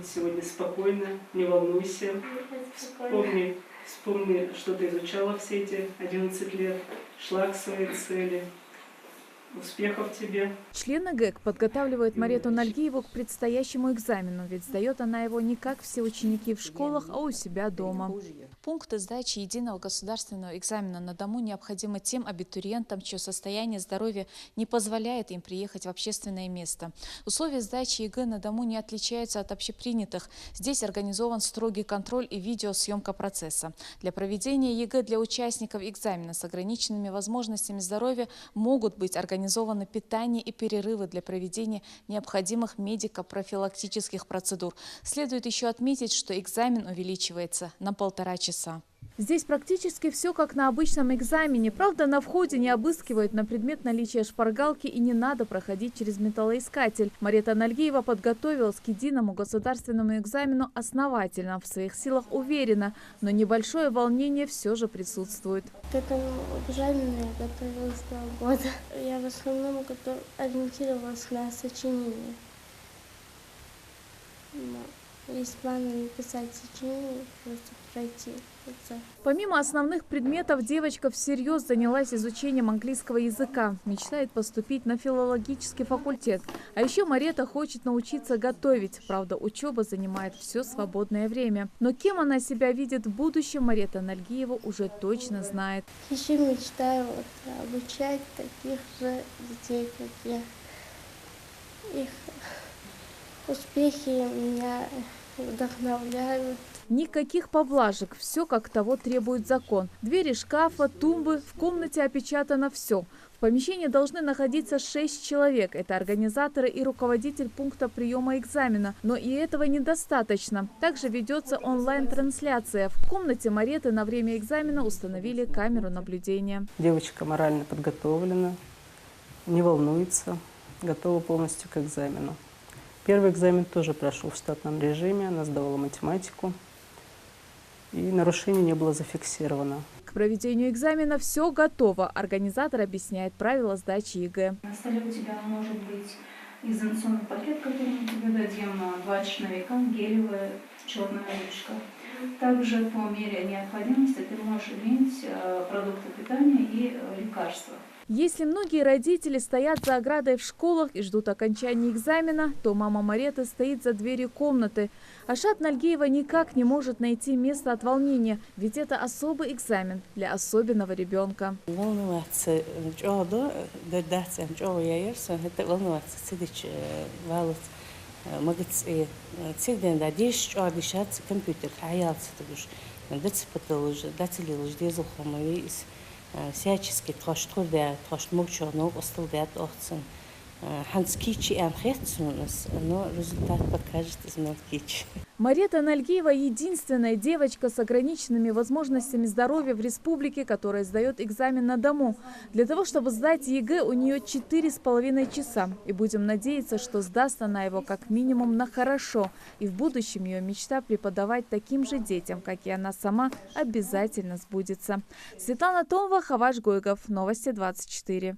быть сегодня спокойно, не волнуйся. Вспомни, что ты изучала все эти 11 лет, шла к своей цели. Успехов тебе! Члены ГЭК подготавливают Марету Нальгиеву к предстоящему экзамену, ведь сдает она его не как все ученики в школах, а у себя дома. Пункты сдачи единого государственного экзамена на дому необходимы тем абитуриентам, чье состояние здоровья не позволяет им приехать в общественное место. Условия сдачи ЕГЭ на дому не отличаются от общепринятых. Здесь организован строгий контроль и видеосъемка процесса. Для проведения ЕГЭ для участников экзамена с ограниченными возможностями здоровья могут быть организованы питание и перерывы для проведения необходимых медико-профилактических процедур. Следует еще отметить, что экзамен увеличивается на 1,5 часа. Здесь практически все как на обычном экзамене. Правда, на входе не обыскивают на предмет наличия шпаргалки и не надо проходить через металлоискатель. Марета Нальгиева подготовилась к единому государственному экзамену основательно, в своих силах уверена, но небольшое волнение все же присутствует. К этому экзамену я готовилась 2 года. Я в основном ориентировалась на сочинение. Есть планы написать сочинение, просто пройти экзамен. Помимо основных предметов, девочка всерьез занялась изучением английского языка. Мечтает поступить на филологический факультет. А еще Марета хочет научиться готовить. Правда, учеба занимает все свободное время. Но кем она себя видит в будущем, Марета Нальгиева уже точно знает. Еще мечтаю обучать таких же детей, как я. Их успехи меня вдохновляют. Никаких поблажек, все как того требует закон. Двери шкафа, тумбы, в комнате опечатано все. В помещении должны находиться 6 человек. Это организаторы и руководитель пункта приема экзамена. Но и этого недостаточно. Также ведется онлайн-трансляция. В комнате Мареты на время экзамена установили камеру наблюдения. Девочка морально подготовлена, не волнуется, готова полностью к экзамену. Первый экзамен тоже прошел в штатном режиме, она сдавала математику, и нарушений не было зафиксировано. К проведению экзамена все готово. Организатор объясняет правила сдачи ЕГЭ. На столе у тебя может быть экзаменационный пакет, который мы тебе дадим, 2 черновика, гелевая черная ручка. Также по мере необходимости ты можешь иметь продукты питания и лекарства. Если многие родители стоят за оградой в школах и ждут окончания экзамена, то мама Мареты стоит за дверью комнаты. Ашат Нальгиева никак не может найти место от волнения, ведь это особый экзамен для особенного ребенка. всячески троштрудя, троштмурчорно, осталдят орцен. Ханскичи анхетсунус, но результат покажет из Малкичи. Марета Нальгиева – единственная девочка с ограниченными возможностями здоровья в республике, которая сдает экзамен на дому. Для того, чтобы сдать ЕГЭ, у нее 4,5 часа. И будем надеяться, что сдаст она его как минимум на хорошо. И в будущем ее мечта преподавать таким же детям, как и она сама, обязательно сбудется. Светлана Томова, Хаваш Гойгов. Новости 24.